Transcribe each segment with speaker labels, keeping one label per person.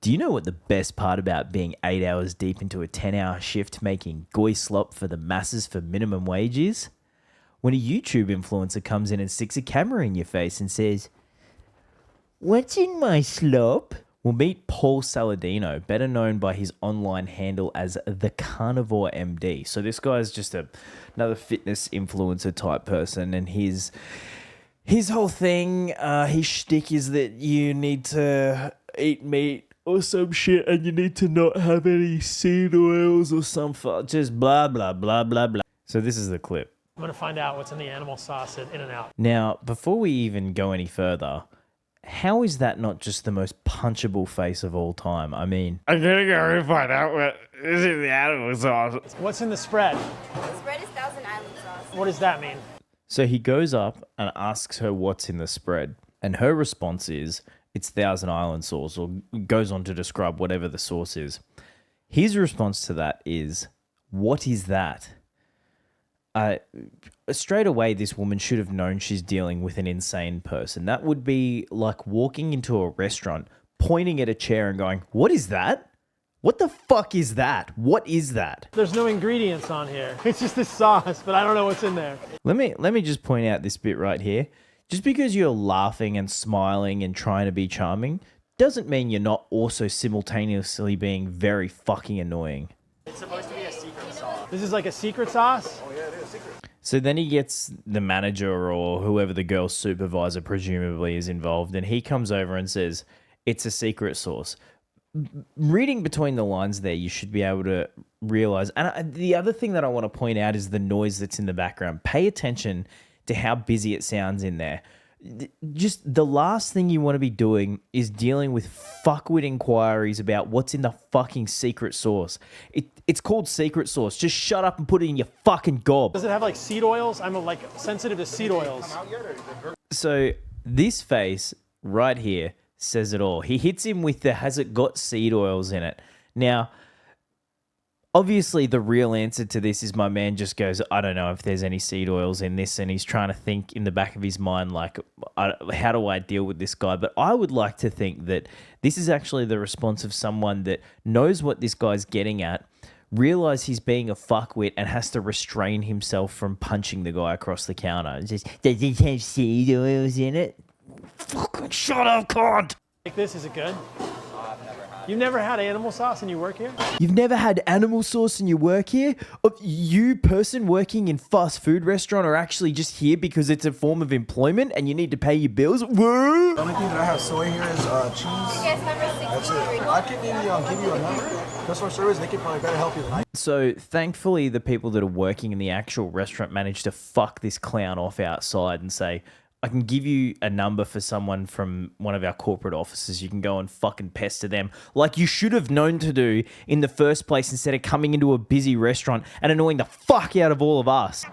Speaker 1: Do you know what the best part about being 8 hours deep into a 10-hour shift making goy slop for the masses for minimum wage is? When a YouTube influencer comes in and sticks a camera in your face and says, "What's in my slop?" We'll meet Paul Saladino, better known by his online handle as the Carnivore MD. So this guy is just another fitness influencer type person, and his whole thing, his shtick is that you need to eat meat or some shit, and you need to not have any seed oils or some just blah, blah, blah, blah, blah. So this is the clip.
Speaker 2: I'm going to find out what's in the animal sauce at In-N-Out.
Speaker 1: Now, before we even go any further, how is that not just the most punchable face of all time? I mean,
Speaker 3: I'm gonna go and find out what is in the animal sauce.
Speaker 2: What's in the spread?
Speaker 4: The spread is Thousand Island sauce.
Speaker 2: What does that mean?
Speaker 1: so he goes up and asks her what's in the spread, and her response is, it's Thousand Island sauce, or goes on to describe whatever the sauce is. His response to that is, what is that? Straight away, this woman should have known she's dealing with an insane person. That would be like walking into a restaurant, pointing at a chair and going, what is that? What the fuck is that? What is that?
Speaker 2: There's no ingredients on here. It's just this sauce, but I don't know what's in there.
Speaker 1: Let me just point out this bit right here. Just because you're laughing and smiling and trying to be charming doesn't mean you're not also simultaneously being very fucking annoying.
Speaker 2: It's supposed to be a secret sauce. This is like a secret sauce?
Speaker 3: Oh yeah, it is secret.
Speaker 1: So then he gets the manager or whoever the girl's supervisor presumably is involved, and he comes over and says, it's a secret sauce. Reading between the lines there, you should be able to realize. And the other thing that I want to point out is the noise that's in the background. Pay attention to how busy it sounds in there. Just the last thing you want to be doing is dealing with fuckwit inquiries about what's in the fucking secret sauce. It's called secret sauce. Just shut up and put it in your fucking gob.
Speaker 2: Does it have like seed oils? I'm like sensitive to seed oils.
Speaker 1: So this face right here says it all. He hits him with the, has it got seed oils in it? Now, obviously, the real answer to this is my man just goes, I don't know if there's any seed oils in this, and he's trying to think in the back of his mind, like, how do I deal with this guy? But I would like to think that this is actually the response of someone that knows what this guy's getting at, realize he's being a fuckwit, and has to restrain himself from punching the guy across the counter. It's just, does it have seed oils in it? Fucking shut up, cunt!
Speaker 2: Like this, is it good? You've never had animal sauce and you work here?
Speaker 1: You've never had animal sauce and you work here? You person working in fast food restaurant are actually just here because it's a form of employment and you need to pay your bills? Whoa!
Speaker 5: The only thing that I have soy here is cheese.
Speaker 4: Yes, number
Speaker 5: That's
Speaker 4: 63.
Speaker 5: it. I can maybe give you a number. Customer service, they can probably better help you than I.
Speaker 1: So thankfully the people that are working in the actual restaurant managed to fuck this clown off outside and say, I can give you a number for someone from one of our corporate offices. You can go and fucking pester them like you should have known to do in the first place instead of coming into a busy restaurant and annoying the fuck out of all of us.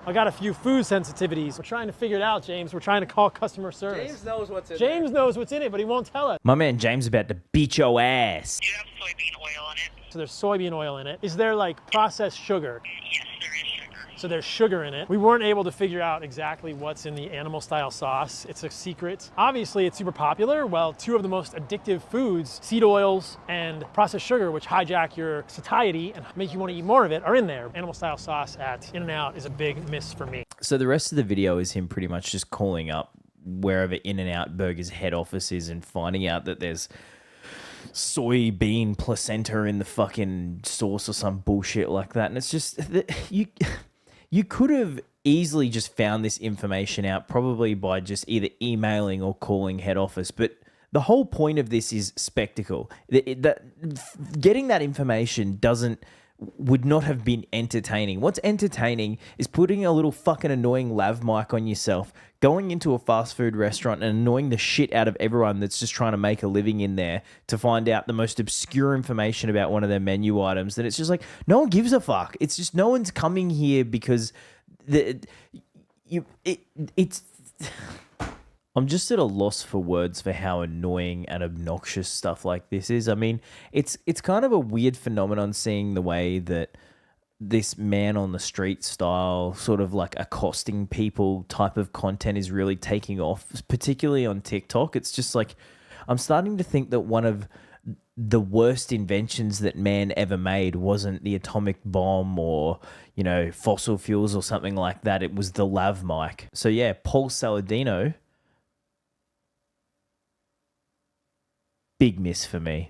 Speaker 2: I got a few food sensitivities. We're trying to figure it out, James. We're trying to call customer service.
Speaker 3: James knows what's in
Speaker 2: James knows what's in it, but he won't tell us.
Speaker 1: My man James is about to beat your ass.
Speaker 6: Do you have soybean oil in it?
Speaker 2: So there's soybean oil in it. Is there like processed sugar?
Speaker 6: Yes, there is sugar.
Speaker 2: So there's sugar in it. We weren't able to figure out exactly what's in the animal style sauce. It's a secret. Obviously, it's super popular. Well, two of the most addictive foods, seed oils and processed sugar, which hijack your satiety and make you want to eat more of it, are in there. Animal style sauce at In-N-Out is a big miss for me.
Speaker 1: So the rest of the video is him pretty much just calling up wherever In-N-Out Burger's head office is and finding out that there's soybean placenta in the fucking sauce or some bullshit like that. And it's just, you could have easily just found this information out probably by just either emailing or calling head office. But the whole point of this is spectacle. Getting that information would not have been entertaining. What's entertaining is putting a little fucking annoying lav mic on yourself, going into a fast food restaurant and annoying the shit out of everyone that's just trying to make a living in there to find out the most obscure information about one of their menu items. That it's just like, no one gives a fuck. It's just no one's coming here because it's... I'm just at a loss for words for how annoying and obnoxious stuff like this is. I mean, it's kind of a weird phenomenon seeing the way that this man on the street style, sort of like accosting people type of content is really taking off, particularly on TikTok. It's just like, I'm starting to think that one of the worst inventions that man ever made wasn't the atomic bomb or, you know, fossil fuels or something like that. It was the lav mic. So yeah, Paul Saladino, big miss for me.